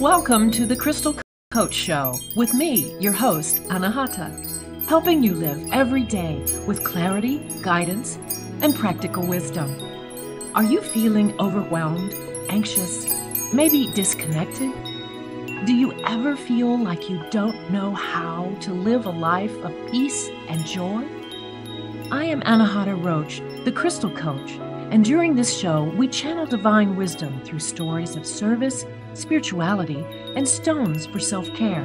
Welcome to the Crystal Coach Show with me, your host, Anahata, helping you live every day with clarity, guidance, and practical wisdom. Are you feeling overwhelmed, anxious, maybe disconnected? Do you ever feel like you don't know how to live a life of peace and joy? I am Anahata Roach, the Crystal Coach, and during this show, we channel divine wisdom through stories of service, spirituality, and stones for self-care.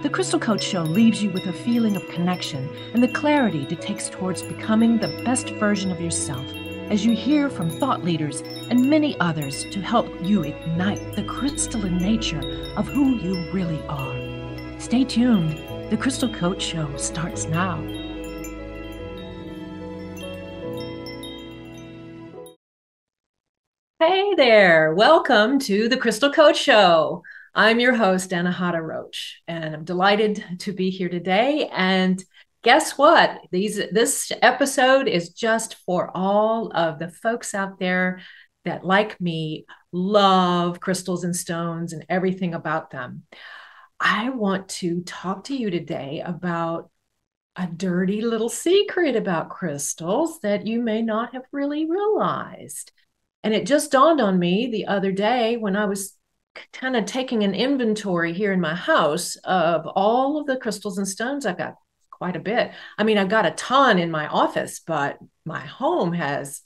The Crystal Coach Show leaves you with a feeling of connection and the clarity that takes towards becoming the best version of yourself as you hear from thought leaders and many others to help you ignite the crystalline nature of who you really are. Stay tuned. The Crystal Coach Show starts now. Hey there, welcome to the Crystal Coach Show. I'm your host, Anahata Roach, and I'm delighted to be here today. And guess what? This episode is just for all of the folks out there that, like me, love crystals and stones and everything about them. I want to talk to you today about a dirty little secret about crystals that you may not have really realized. And it just dawned on me the other day when I was kind of taking an inventory here in my house of all of the crystals and stones. I've got quite a bit. I mean, I've got a ton in my office, but my home has,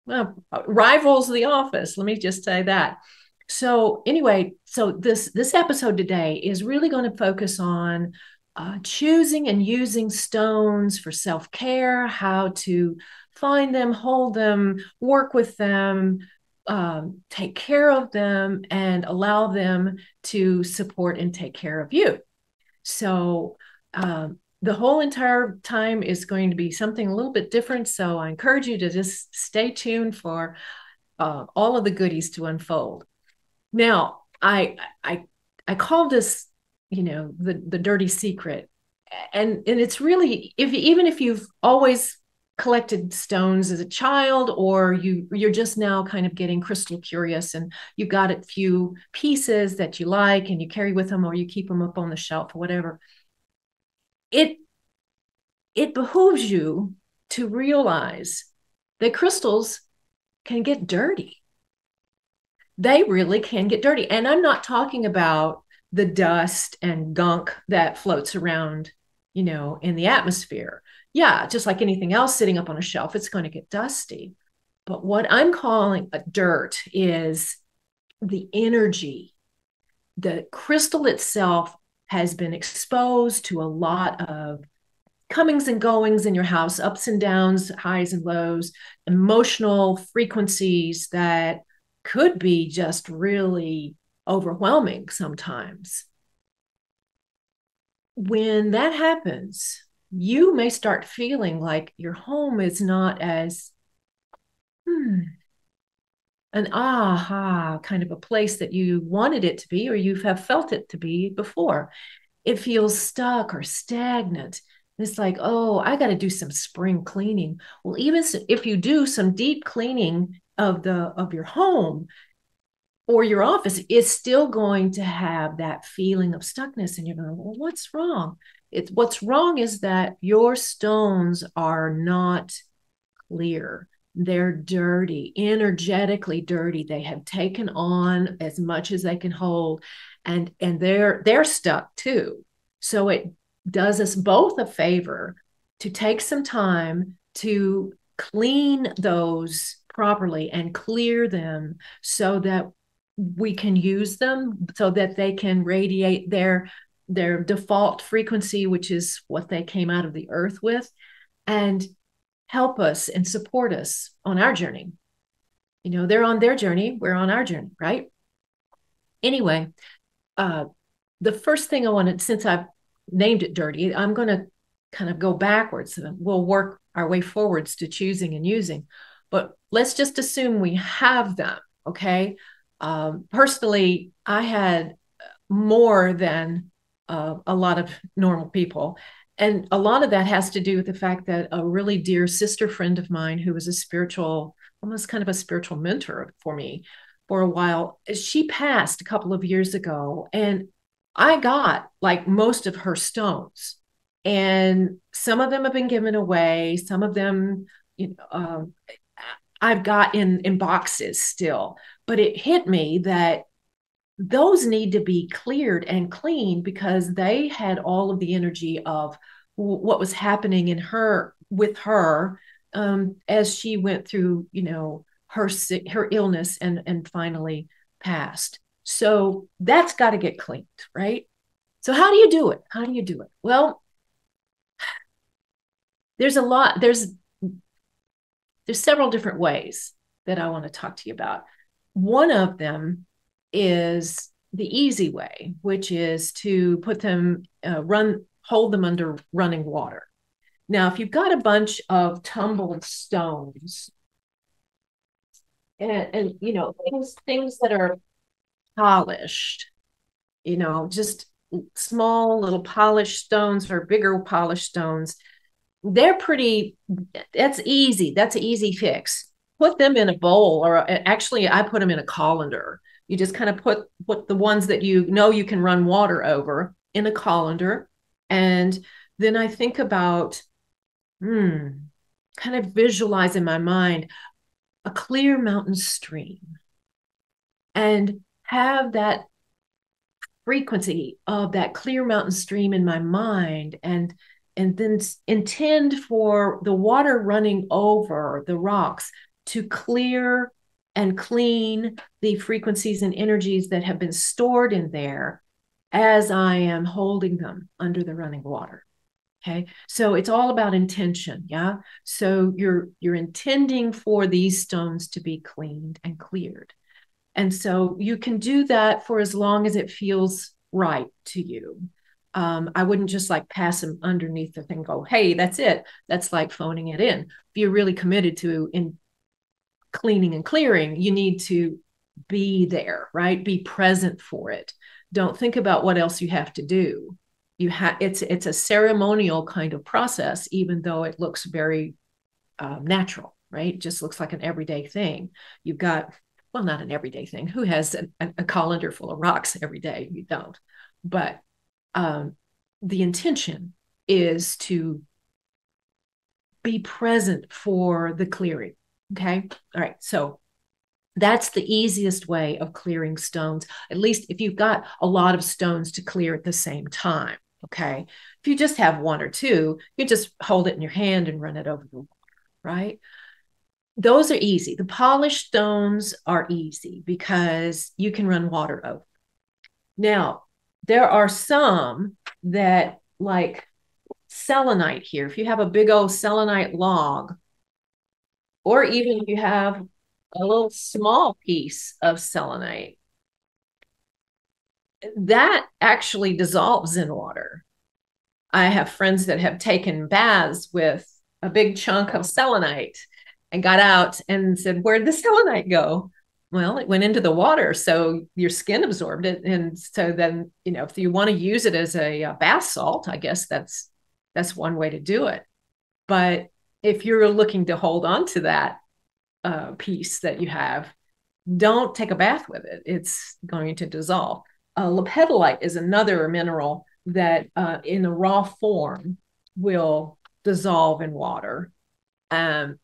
well, rivals the office. Let me just say that. So anyway, this episode today is really going to focus on choosing and using stones for self-care, how to find them, hold them, work with them, take care of them, and allow them to support and take care of you. So the whole entire time is going to be something a little bit different. So I encourage you to just stay tuned for all of the goodies to unfold. Now, I call this, the dirty secret. And it's really, even if you've always collected stones as a child, or you're just now kind of getting crystal curious and you've got a few pieces that you like and you carry with them, or you keep them up on the shelf or whatever, it behooves you to realize that crystals can get dirty. They really can get dirty. And I'm not talking about the dust and gunk that floats around, in the atmosphere. Yeah, just like anything else sitting up on a shelf, it's going to get dusty. But what I'm calling a dirt is the energy. The crystal itself has been exposed to a lot of comings and goings in your house, ups and downs, highs and lows, emotional frequencies that could be just really overwhelming sometimes. When that happens, you may start feeling like your home is not as an aha kind of a place that you wanted it to be, or you have felt it to be before. It feels stuck or stagnant. It's like, oh, I got to do some spring cleaning. Well, even if you do some deep cleaning of your home or your office, it's still going to have that feeling of stuckness. And you're going, well, what's wrong? What's wrong is that your stones are not clear. They're dirty, energetically dirty. They have taken on as much as they can hold, and they're stuck too. So it does us both a favor to take some time to clean those properly and clear them so that we can use them, so that they can radiate their default frequency, which is what they came out of the earth with, and help us and support us on our journey. They're on their journey, we're on our journey, right? Anyway, the first thing I wanted, since I've named it dirty, I'm going to kind of go backwards and we'll work our way forwards to choosing and using. But let's just assume we have them, okay? Personally, I had more than a lot of normal people. And a lot of that has to do with the fact that a really dear sister friend of mine, who was almost kind of a spiritual mentor for me, for a while. She passed a couple of years ago, and I got like most of her stones. And some of them have been given away. Some of them, you know, I've got in boxes still. But it hit me that those need to be cleared and cleaned because they had all of the energy of what was happening in her with her as she went through, her illness and finally passed. So that's got to get cleaned, right? So how do you do it? How do you do it? Well, there's a lot. There's several different ways that I want to talk to you about. One of them is the easy way, which is to put them hold them under running water. Now, if you've got a bunch of tumbled stones and things that are polished, just small little polished stones or bigger polished stones, that's easy. That's an easy fix. Put them in a bowl, or actually, I put them in a colander. You just kind of put the ones that you can run water over in a colander. And then I think about, kind of visualize in my mind a clear mountain stream and have that frequency of that clear mountain stream in my mind and then intend for the water running over the rocks to clear and clean the frequencies and energies that have been stored in there as I am holding them under the running water. Okay. So it's all about intention. Yeah. So you're intending for these stones to be cleaned and cleared. And so you can do that for as long as it feels right to you. I wouldn't just like pass them underneath the thing and go, hey, that's it. That's like phoning it in. If you're really committed to in cleaning and clearing, you need to be there, right? Be present for it. Don't think about what else you have to do. It's a ceremonial kind of process, even though it looks very natural, right? It just looks like an everyday thing. You've got, well, not an everyday thing. Who has a colander full of rocks every day? You don't. But the intention is to be present for the clearing. Okay. All right. So that's the easiest way of clearing stones, at least if you've got a lot of stones to clear at the same time. Okay. If you just have one or two, you just hold it in your hand and run it over the water, right? Those are easy. The polished stones are easy because you can run water over. Now, there are some that, like selenite here. If you have a big old selenite log, or even if you have a little small piece of selenite, that actually dissolves in water. I have friends that have taken baths with a big chunk of selenite and got out and said, where'd the selenite go? Well, it went into the water, so your skin absorbed it. And so then, if you want to use it as a bath salt, I guess that's one way to do it. But if you're looking to hold on to that piece that you have, don't take a bath with it. It's going to dissolve. Lepidolite is another mineral that in a raw form will dissolve in water. And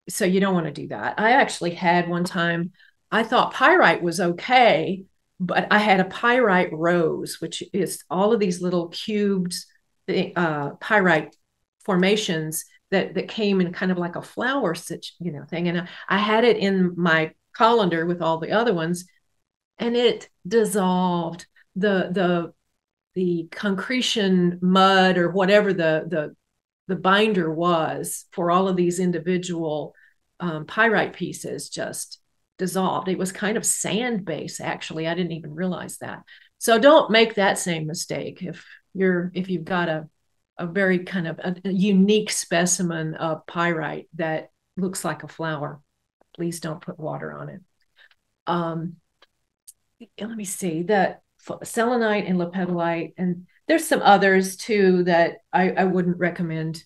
so you don't want to do that. I actually had one time, I thought pyrite was okay, but I had a pyrite rose, which is all of these little cubed pyrite formations that came in kind of like a flower thing. And I had it in my colander with all the other ones, and it dissolved. The concretion mud or whatever the binder was for all of these individual pyrite pieces just dissolved. It was kind of sand base, actually. I didn't even realize that. So don't make that same mistake if you've got a very kind of a unique specimen of pyrite that looks like a flower. Please don't put water on it. Let me see, that selenite and lepidolite, and there's some others too that I wouldn't recommend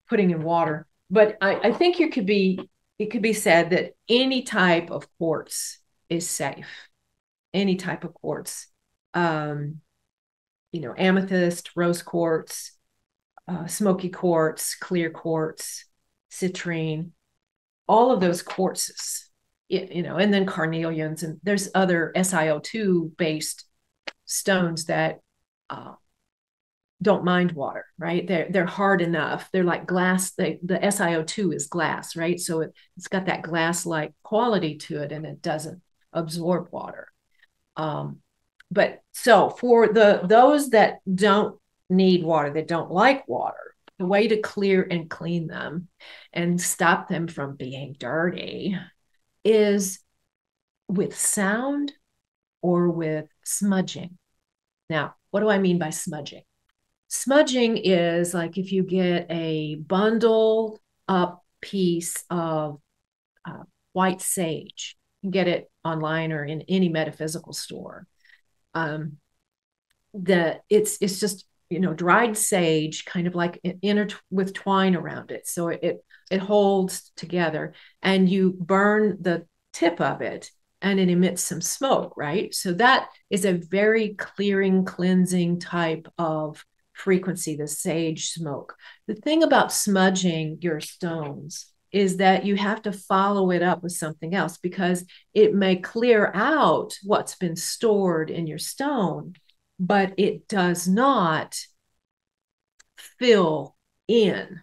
putting in water. But I think you could be it could be said that any type of quartz is safe. Any type of quartz, um, amethyst, rose quartz, smoky quartz, clear quartz, citrine, all of those quartzes, and then carnelians, and there's other SiO2 based stones that don't mind water, right? They're hard enough. They're like glass. The SiO2 is glass, right? So it's got that glass-like quality to it, and it doesn't absorb water. But so for those that don't need water, that don't like water, the way to clear and clean them and stop them from being dirty is with sound or with smudging. Now, what do I mean by smudging? Smudging is like if you get a bundled up piece of white sage, you can get it online or in any metaphysical store. It's just dried sage, kind of like with twine around it, so it holds together, and you burn the tip of it and it emits some smoke, right? So that is a very clearing, cleansing type of frequency, the sage smoke. The thing about smudging your stones is that you have to follow it up with something else, because it may clear out what's been stored in your stone, but it does not fill in.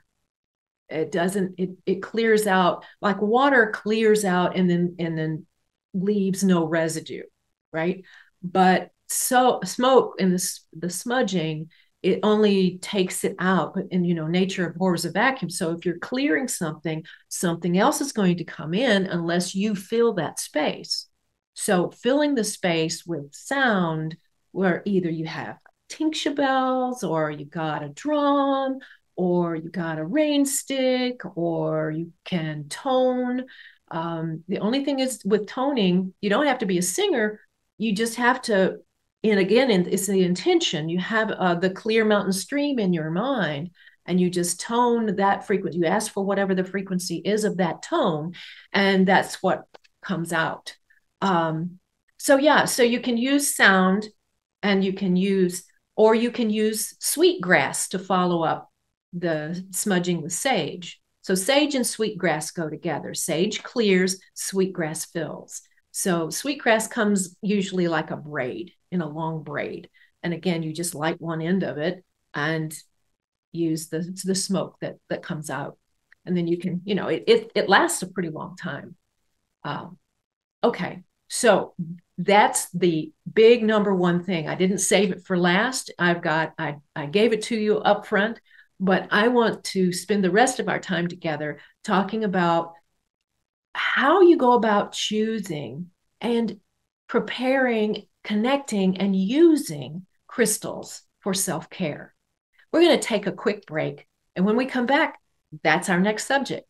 It doesn't, it clears out like water clears out and then leaves no residue, right? But so smoke and the smudging, it only takes it out. But nature abhors a vacuum. So if you're clearing something, something else is going to come in unless you fill that space. So filling the space with sound, where either you have tincture bells, or you got a drum, or you got a rain stick, or you can tone. The only thing is with toning, you don't have to be a singer. You just have to, and again, it's the intention. You have the clear mountain stream in your mind, and you just tone that frequency. You ask for whatever the frequency is of that tone, and that's what comes out. So you can use sound, and you can use sweetgrass to follow up the smudging with sage. So sage and sweetgrass go together. Sage clears, sweetgrass fills. So sweetgrass comes usually like a braid, in a long braid. And again, you just light one end of it and use the smoke that comes out. And then you can, it lasts a pretty long time. Okay, so that's the big number one thing. I didn't save it for last. I gave it to you up front, but I want to spend the rest of our time together talking about how you go about choosing and preparing, connecting, and using crystals for self-care. We're going to take a quick break, and when we come back, that's our next subject.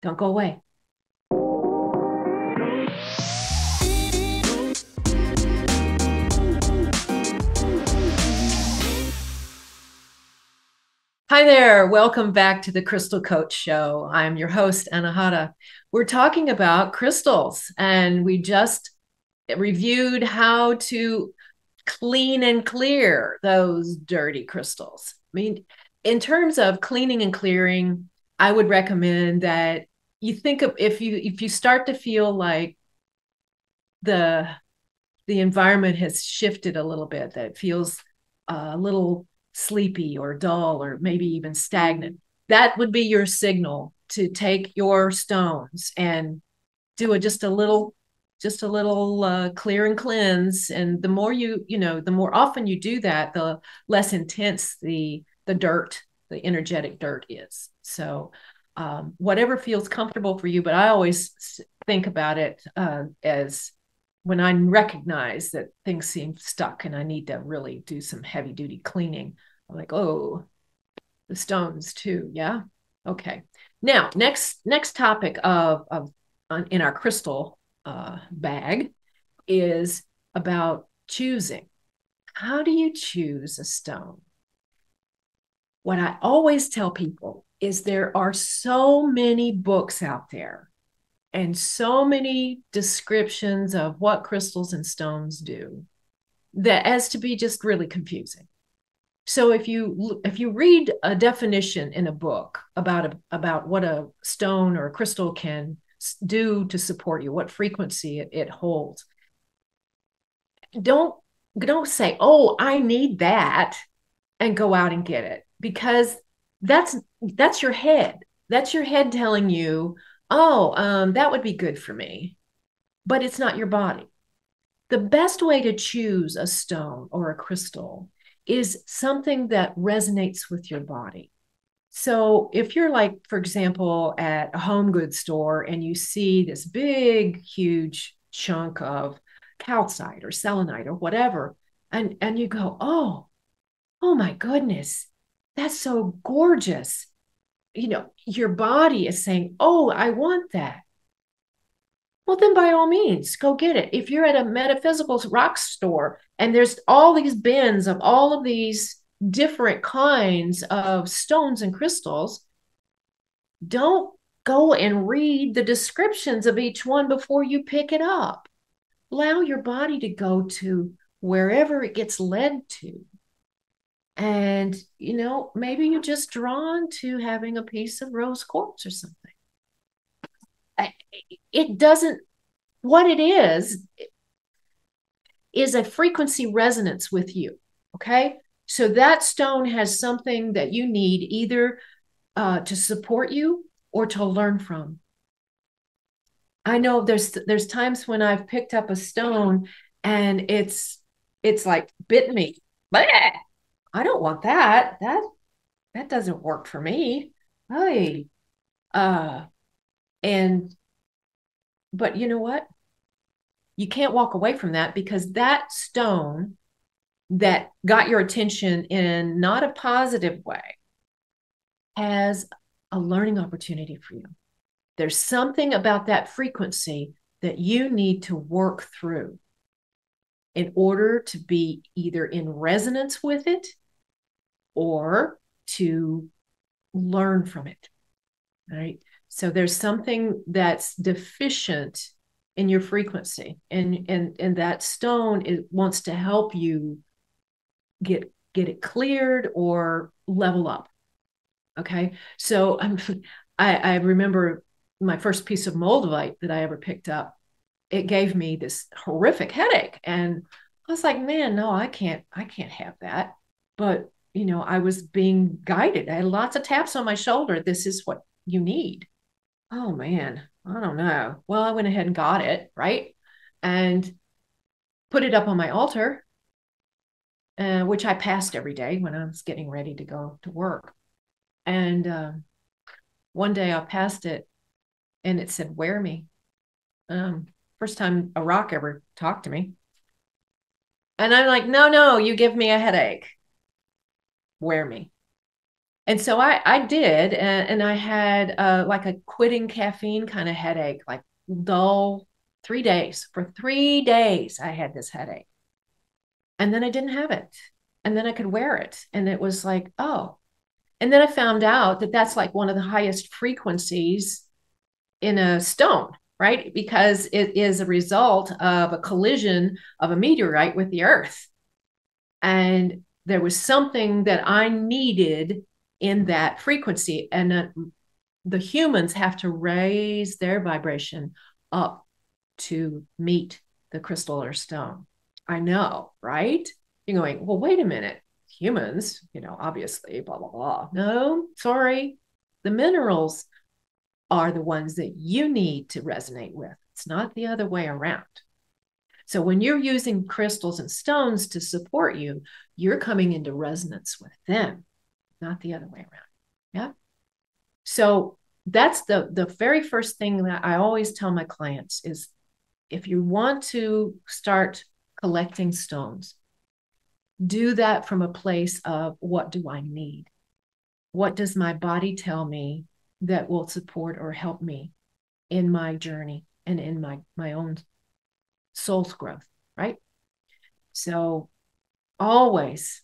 Don't go away. Hi there. Welcome back to the Crystal Coach Show. I'm your host, Anahata. We're talking about crystals, and we just reviewed how to clean and clear those dirty crystals. I mean, in terms of cleaning and clearing, I would recommend that you think of, if you start to feel like the environment has shifted a little bit, that it feels a little sleepy or dull or maybe even stagnant, that would be your signal to take your stones and do just a little clear and cleanse. And the more the more often you do that, the less intense the dirt, the energetic dirt is. So whatever feels comfortable for you, but I always think about it as when I recognize that things seem stuck and I need to really do some heavy duty cleaning, I'm like, oh, the stones too. Yeah. Okay. Now, next topic of in our crystal bag is about choosing. How do you choose a stone? What I always tell people is there are so many books out there and so many descriptions of what crystals and stones do that as to be just really confusing. So if you read a definition in a book about what a stone or a crystal can do to support you, what frequency it holds, don't don't say, "Oh, I need that," and go out and get it, because that's your head. That's your head telling you, "Oh, that would be good for me," but it's not your body. The best way to choose a stone or a crystal is something that resonates with your body. So if you're like, for example, at a home goods store and you see this big, huge chunk of calcite or selenite or whatever, and you go, oh my goodness, that's so gorgeous. Your body is saying, oh, I want that. Well, then by all means, go get it. If you're at a metaphysical rock store and there's all these bins of all of these different kinds of stones and crystals, don't go and read the descriptions of each one before you pick it up. Allow your body to go to wherever it gets led to. And, maybe you're just drawn to having a piece of rose quartz or something. It doesn't, what it is a frequency resonance with you. Okay. So that stone has something that you need either to support you or to learn from. I know there's times when I've picked up a stone and it's like bit me. Bleh! I don't want that. That doesn't work for me. Hey, uh, and but you know what? You can't walk away from that, because that stone that got your attention in not a positive way has a learning opportunity for you. There's something about that frequency that you need to work through in order to be either in resonance with it or to learn from it. Right? So there's something that's deficient in your frequency, and that stone wants to help you get it cleared or level up. Okay, so I remember my first piece of moldavite that I ever picked up. It gave me this horrific headache, and I was like, man, no, I can't have that. But I was being guided. I had lots of taps on my shoulder. This is what you need. Oh man, I don't know. Well, I went ahead and got it, right? And put it up on my altar, which I passed every day when I was getting ready to go to work. And one day I passed it and it said, wear me. First time a rock ever talked to me. And I'm like, no, no, you give me a headache. Wear me. And so I did. And I had like a quitting caffeine kind of headache, like dull 3 days. For 3 days, I had this headache. And then I didn't have it. And then I could wear it. And it was like, oh. And then I found out that that's like one of the highest frequencies in a stone, right? Because it is a result of a collision of a meteorite with the earth. And there was something that I needed in that frequency. And the humans have to raise their vibration up to meet the crystal or stone. I know, right? You're going, well, wait a minute. Humans, obviously, blah, blah, blah. No, sorry. The minerals are the ones that you need to resonate with. It's not the other way around. So when you're using crystals and stones to support you, you're coming into resonance with them, not the other way around. Yeah. So that's the very first thing that I always tell my clients is, if you want to start collecting stones, do that from a place of, what do I need? What does my body tell me that will support or help me in my journey and in my own soul's growth, right? So always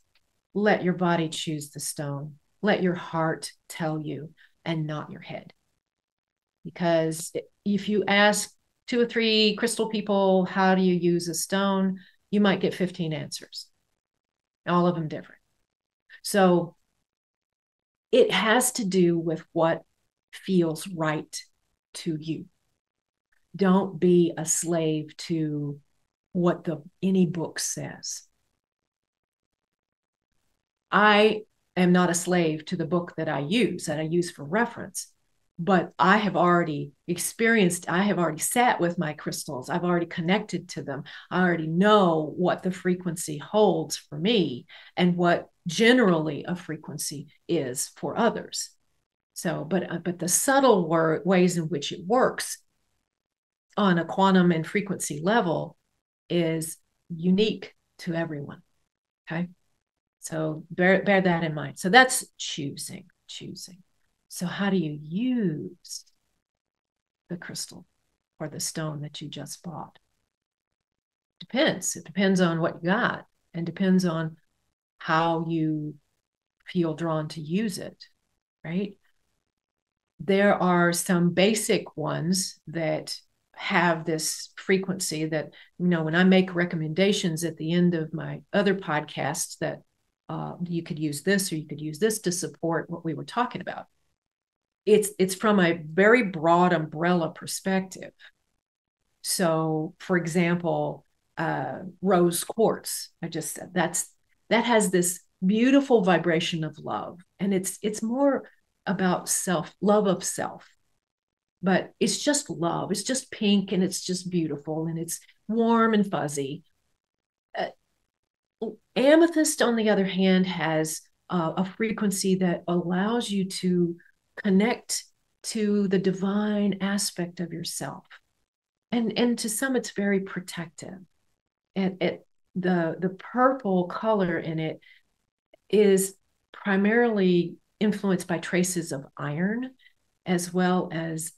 let your body choose the stone. Let your heart tell you. and not your head. Because if you ask 2 or 3 crystal people, how do you use a stone? You might get 15 answers, all of them different. So it has to do with what feels right to you. Don't be a slave to what any book says. I am not a slave to the book that I use for reference, but I have already sat with my crystals. I've already connected to them. I already know what the frequency holds for me and what generally a frequency is for others. So, but the subtle ways in which it works on a quantum and frequency level is unique to everyone. Okay. So bear that in mind. So that's choosing. So how do you use the crystal or the stone that you just bought? Depends. It depends on what you got and depends on how you feel drawn to use it, right? There are some basic ones that have this frequency that, when I make recommendations at the end of my other podcasts that you could use this or you could use this to support what we were talking about. It's from a very broad umbrella perspective. So, for example, rose quartz. I just said that has this beautiful vibration of love, and it's more about love of self. But it's just love. It's just pink, and it's just beautiful, and it's warm and fuzzy. Amethyst, on the other hand, has a frequency that allows you to connect to the divine aspect of yourself. And to some, it's very protective. And the purple color in it is primarily influenced by traces of iron as well as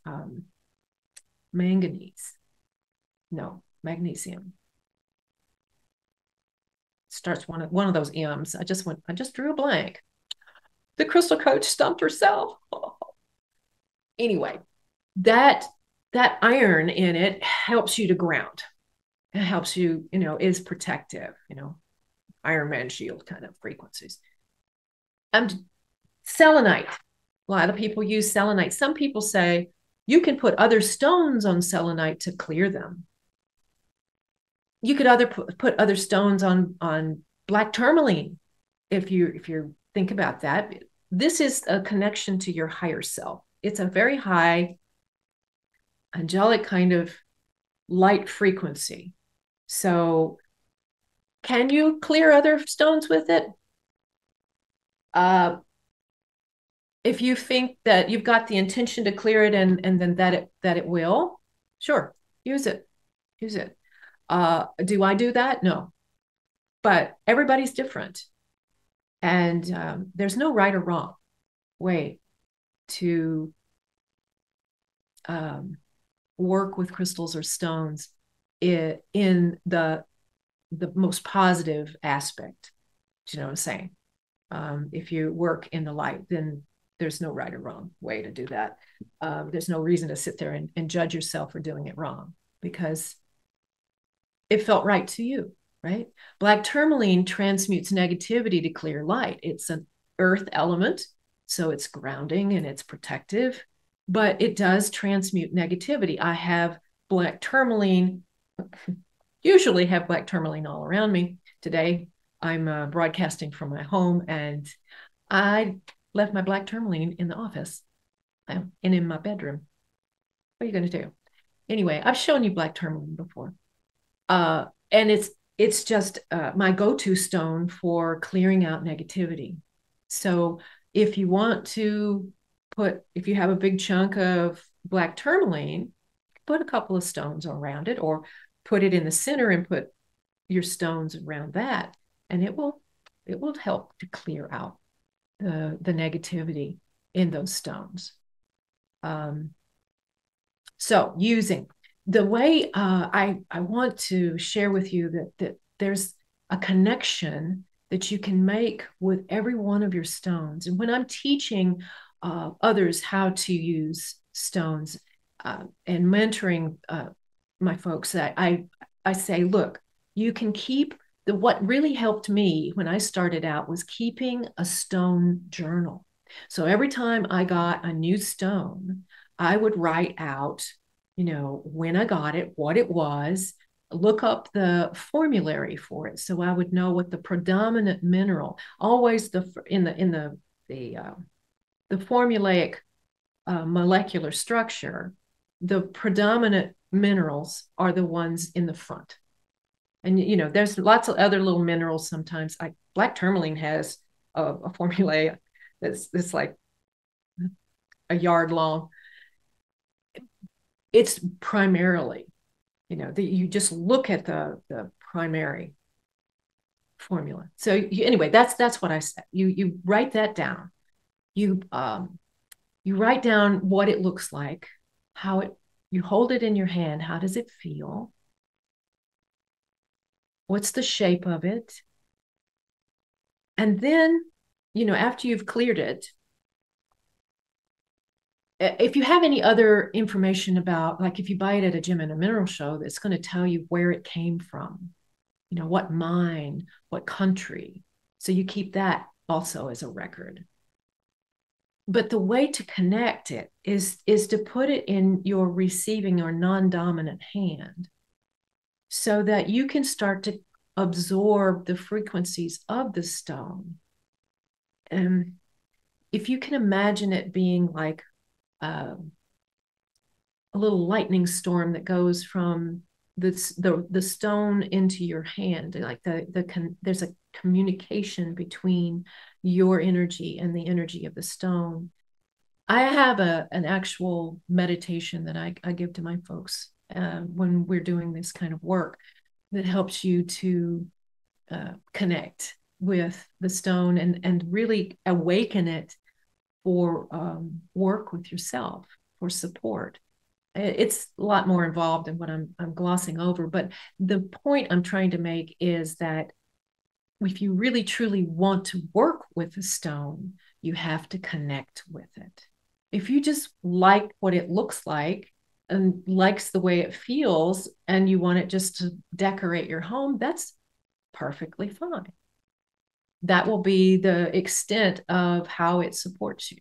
magnesium. Starts one of those M's. I just drew a blank. The crystal coach stumped herself. Anyway, that iron in it helps you to ground. It helps you, is protective, Iron Man shield kind of frequencies. Selenite. A lot of people use selenite. Some people say you can put other stones on selenite to clear them. You could put other stones on black tourmaline if you think about that. This is a connection to your higher self. It's a very high angelic kind of light frequency. So can you clear other stones with it? If you think that you've got the intention to clear it and then that it will, sure, use it. Do I do that? No, but everybody's different. And there's no right or wrong way to work with crystals or stones in the most positive aspect. Do you know what I'm saying? If you work in the light, then there's no right or wrong way to do that. There's no reason to sit there and judge yourself for doing it wrong because it felt right to you, right? Black tourmaline transmutes negativity to clear light. It's an earth element, so it's grounding and it's protective, but it does transmute negativity. I have black tourmaline, usually have black tourmaline all around me. Today, I'm broadcasting from my home, and I left my black tourmaline in the office and in my bedroom. What are you going to do? Anyway, I've shown you black tourmaline before. And it's just my go-to stone for clearing out negativity. So if you want to if you have a big chunk of black tourmaline, put a couple of stones around it or put it in the center and put your stones around that. And it will help to clear out the negativity in those stones. So using the way I want to share with you that there's a connection that you can make with every one of your stones. And when I'm teaching others how to use stones and mentoring my folks, I say, look, you can keep what really helped me when I started out was keeping a stone journal. So every time I got a new stone, I would write out, when I got it, what it was, look up the formulary for it, so I would know what the predominant mineral, always the formulaic molecular structure, the predominant minerals are the ones in the front. And there's lots of other little minerals sometimes. Like black tourmaline has a formula that's like a yard long. It's primarily, you just look at the primary formula. So anyway, that's what I said. You write that down. You write down what it looks like, you hold it in your hand. How does it feel? What's the shape of it? And then, after you've cleared it, if you have any other information about, like if you buy it at a gem and a mineral show, that's going to tell you where it came from, what mine, what country. So you keep that also as a record. But the way to connect it is to put it in your receiving or non-dominant hand so that you can start to absorb the frequencies of the stone. And if you can imagine it being like a little lightning storm that goes from the stone into your hand, like there's a communication between your energy and the energy of the stone. I have an actual meditation that I give to my folks when we're doing this kind of work that helps you to connect with the stone and really awaken it for work with yourself, for support. It's a lot more involved than what I'm glossing over, but the point I'm trying to make is that if you really truly want to work with a stone, you have to connect with it. If you just like what it looks like and likes the way it feels and you want it just to decorate your home, that's perfectly fine. That will be the extent of how it supports you.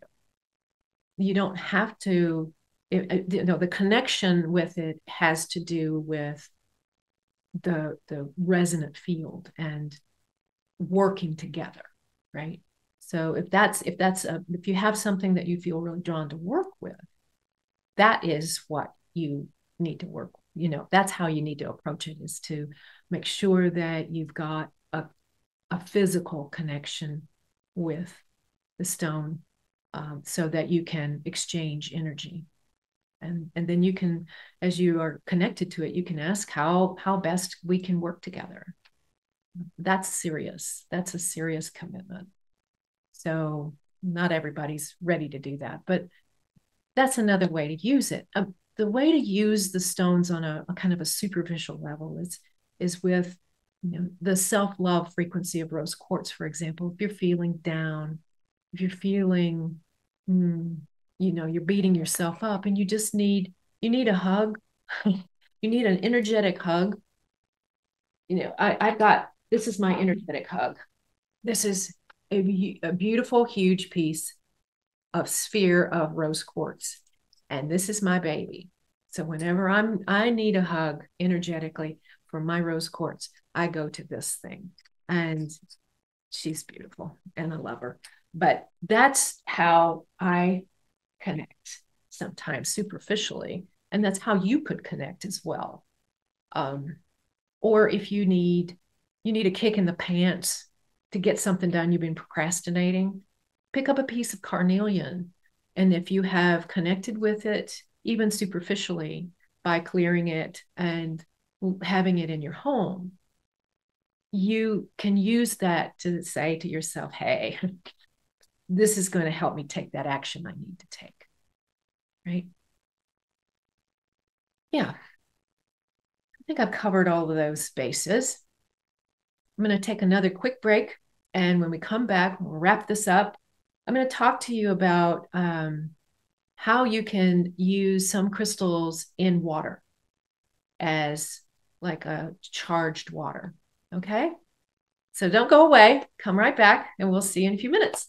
You don't have to, the connection with it has to do with the resonant field and working together, right? So if you have something that you feel really drawn to work with, that is what you need to work with. That's how you need to approach it, is to make sure that you've got a physical connection with the stone, so that you can exchange energy. And then you can, as you are connected to it, you can ask how best we can work together. That's serious. That's a serious commitment. So not everybody's ready to do that, but that's another way to use it. The way to use the stones on a kind of a superficial level is with the self-love frequency of rose quartz, for example. If you're feeling down, if you're feeling, you're beating yourself up and you need a hug, you need an energetic hug. This is my energetic hug. This is a beautiful, huge piece of sphere of rose quartz. And this is my baby. So whenever I need a hug energetically from my rose quartz, I go to this thing. And she's beautiful and I love her. But that's how I connect, sometimes superficially. And that's how you could connect as well. Or if you need a kick in the pants to get something done you've been procrastinating, pick up a piece of carnelian. And if you have connected with it, even superficially, by clearing it and having it in your home, you can use that to say to yourself, hey, this is going to help me take that action I need to take. Right? Yeah. I think I've covered all of those bases. I'm going to take another quick break. And when we come back, we'll wrap this up I'm going to talk to you about how you can use some crystals in water as like a charged water. Okay. So don't go away. Come right back and we'll see you in a few minutes.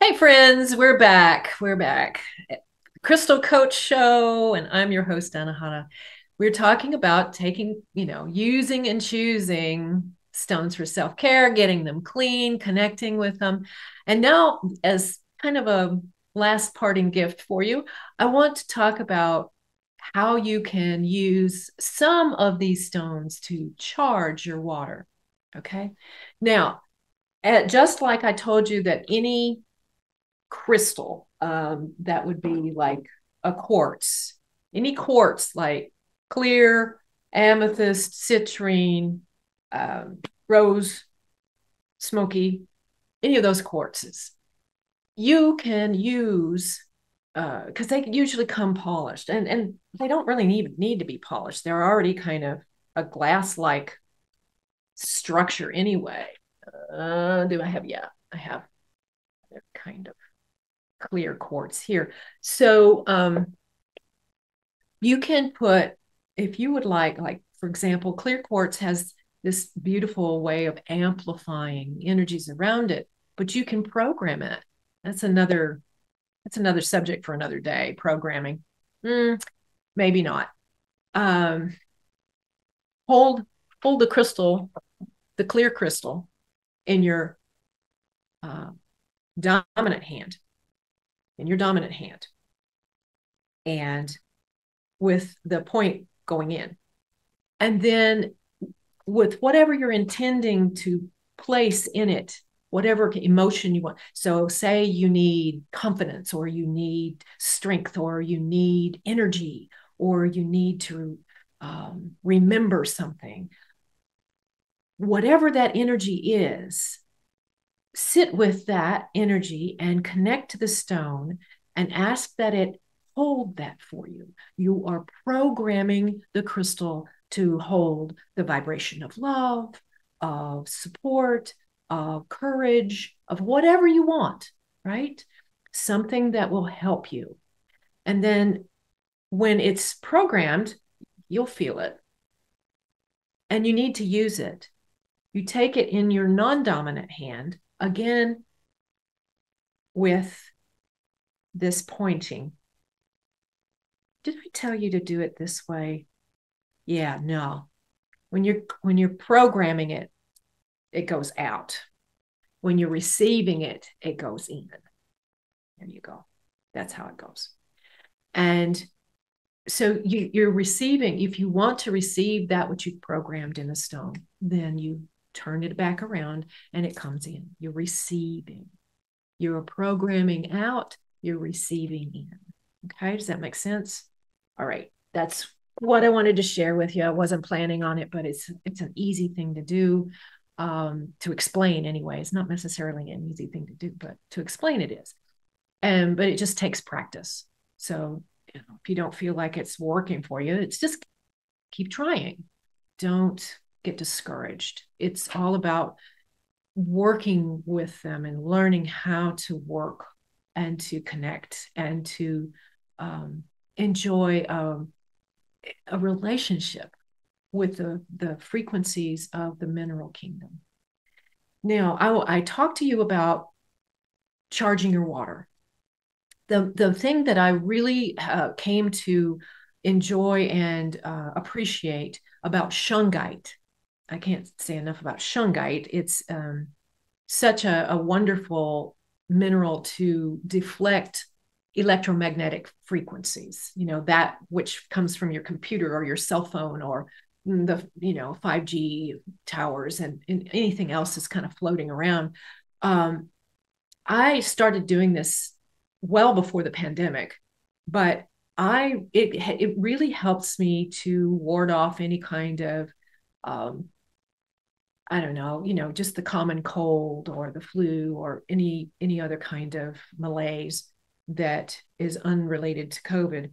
Hey, friends, we're back. We're back. Crystal Coach Show, and I'm your host, Anahata. We're talking about taking, using and choosing stones for self care, getting them clean, connecting with them. And now, as kind of a last parting gift for you, I want to talk about how you can use some of these stones to charge your water. Okay. Now, just like I told you that any crystal that would be like a quartz, any quartz like clear, amethyst, citrine, rose, smoky, any of those quartzes you can use because they usually come polished, and they don't really need to be polished. They're already kind of a glass like structure anyway. Do I have? Yeah, I have. They're kind of clear quartz here. So you can put, if you would like, for example, clear quartz has this beautiful way of amplifying energies around it, but you can program it. That's another subject for another day. Programming. Maybe not. Um, hold the crystal, the clear crystal, in your uh, dominant hand, and with the point going in. And then with whatever you're intending to place in it, whatever emotion you want. So, say you need confidence, or you need strength, or you need energy, or you need to remember something. Whatever that energy is, sit with that energy and connect to the stone and ask that it hold that for you. You are programming the crystal to hold the vibration of love, of support, of courage, of whatever you want, right? Something that will help you. And then when it's programmed, you'll feel it. And you need to use it. You take it in your non-dominant hand, again, with this pointing. Did we tell you to do it this way? Yeah, no. When you're programming it, it goes out. When you're receiving it, it goes in. There you go. That's how it goes. And so you're receiving, if you want to receive that which you've programmed in a stone, then you turn it back around and it comes in. You're receiving. You're programming out, you're receiving in. Okay, does that make sense? All right, that's what I wanted to share with you. I wasn't planning on it, but it's an easy thing to do, to explain anyway. It's not necessarily an easy thing to do, but to explain it is. But it just takes practice. So if you don't feel like it's working for you, it's just keep trying. Don't get discouraged. It's all about working with them and learning how to work and to connect and to enjoy a relationship with the frequencies of the mineral kingdom. Now, I talked to you about charging your water. The thing that I really came to enjoy and appreciate about shungite, I can't say enough about shungite. It's such a wonderful mineral to deflect electromagnetic frequencies, that which comes from your computer or your cell phone, or the 5G towers, and anything else is kind of floating around. I started doing this well before the pandemic, but it really helps me to ward off any kind of I don't know, just the common cold or the flu or any other kind of malaise that is unrelated to COVID.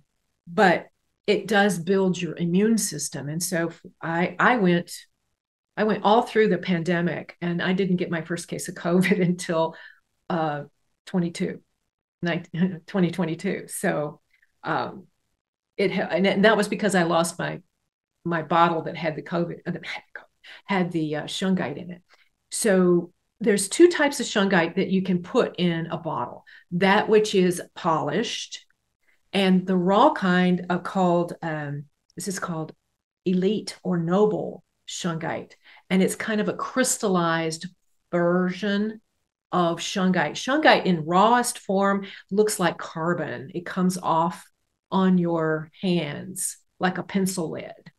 But it does build your immune system. And so I went all through the pandemic, and I didn't get my first case of COVID until 22, 2022. So and that was because I lost my bottle that had the COVID, had the shungite in it. So there's two types of shungite that you can put in a bottle. That which is polished, and the raw kind of called this is called elite or noble shungite, and it's kind of a crystallized version of shungite. Shungite in rawest form looks like carbon. It comes off on your hands like a pencil lead.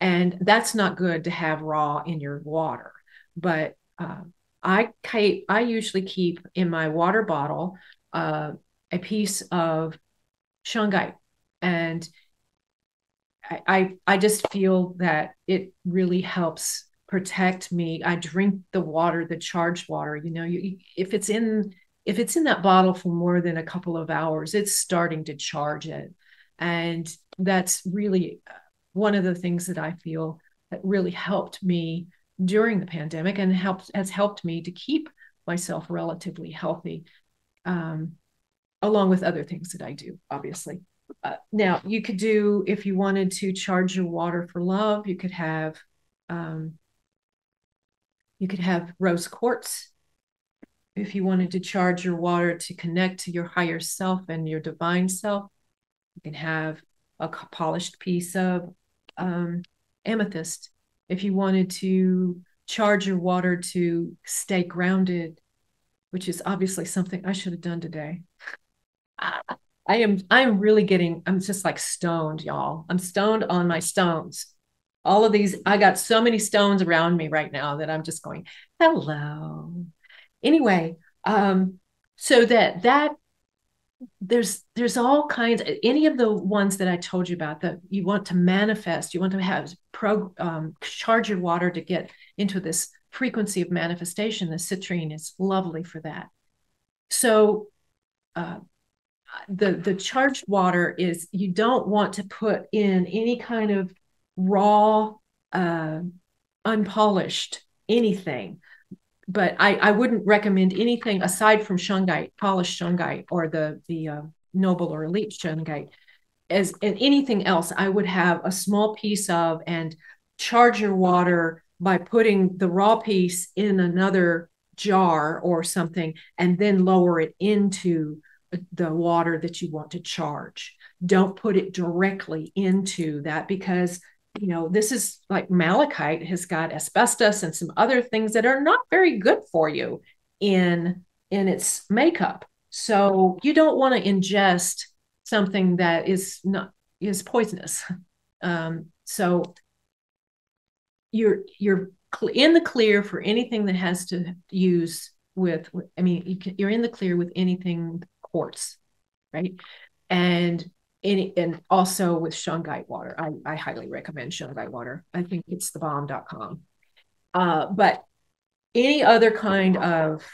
And that's not good to have raw in your water. But I usually keep in my water bottle a piece of shungite. And I just feel that it really helps protect me. I drink the water, the charged water. If it's in that bottle for more than a couple of hours, it's starting to charge it. And that's really one of the things that I feel that really helped me during the pandemic, and has helped me to keep myself relatively healthy, along with other things that I do, obviously. Now, you could do, if you wanted to charge your water for love, you could have rose quartz. If you wanted to charge your water to connect to your higher self and your divine self, you can have a polished piece of amethyst. If you wanted to charge your water to stay grounded, which is obviously something I should have done today. I'm really I'm just like stoned, y'all. I'm stoned on my stones. All of these, I got so many stones around me right now that I'm just going, hello. Anyway, so that there's all kinds, any of the ones that I told you about that you want to manifest, you want to have charge your water to get into this frequency of manifestation. The citrine is lovely for that. So the charged water is, you don't want to put in any kind of raw, unpolished anything. But I wouldn't recommend anything aside from shungite, polished shungite, or the noble or elite shungite. As in anything else, I would have a small piece of, and charge your water by putting the raw piece in another jar or something, and then lower it into the water that you want to charge. Don't put it directly into that, because this is like malachite has got asbestos and some other things that are not very good for you in its makeup. So you don't want to ingest something that is poisonous. So you're in the clear for anything that has to use with, you're in the clear with anything quartz, right? And also with shungite water. I highly recommend shungite water. I think it's thebomb.com. But any other kind of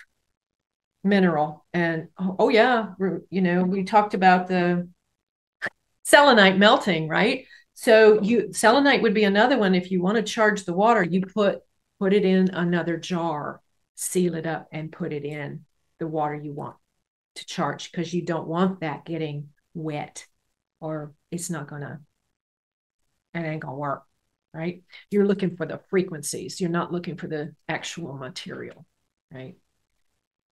mineral, and oh yeah, we talked about the selenite melting, right? So selenite would be another one. If you want to charge the water, you put it in another jar, seal it up, and put it in the water you want to charge, because you don't want that getting wet, or it ain't gonna work, right? You're looking for the frequencies. You're not looking for the actual material, right?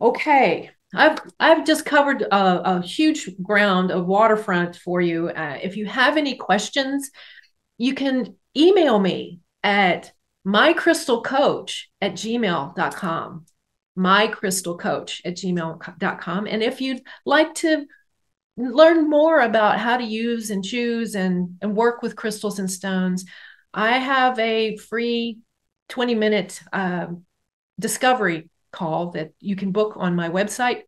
Okay, I've just covered a huge ground of waterfront for you. If you have any questions, you can email me at mycrystalcoach@gmail.com. mycrystalcoach@gmail.com. And if you'd like to learn more about how to use and choose and work with crystals and stones, I have a free 20-minute discovery call that you can book on my website.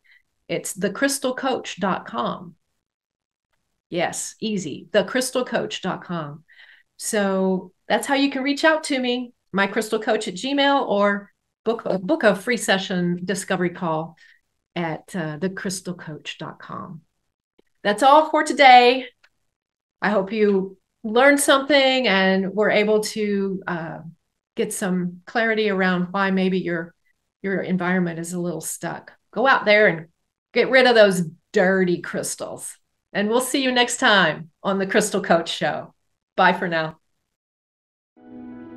It's thecrystalcoach.com. Yes, easy, thecrystalcoach.com. So that's how you can reach out to me, mycrystalcoach@gmail, or book a free session discovery call at thecrystalcoach.com. That's all for today. I hope you learned something and were able to get some clarity around why maybe your environment is a little stuck. Go out there and get rid of those dirty crystals. And we'll see you next time on the Crystal Coach Show. Bye for now.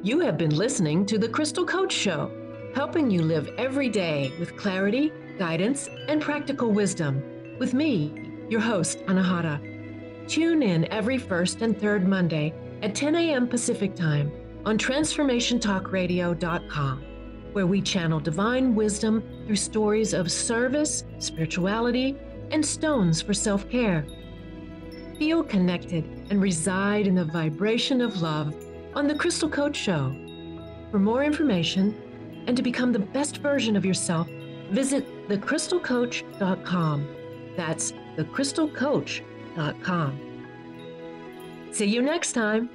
You have been listening to the Crystal Coach Show, helping you live every day with clarity, guidance, and practical wisdom. With me, your host, Anahata. Tune in every first and third Monday at 10 a.m. Pacific Time on TransformationTalkRadio.com, where we channel divine wisdom through stories of service, spirituality, and stones for self-care. Feel connected and reside in the vibration of love on The Crystal Coach Show. For more information and to become the best version of yourself, visit thecrystalcoach.com. That's thecrystalcoach.com. See you next time.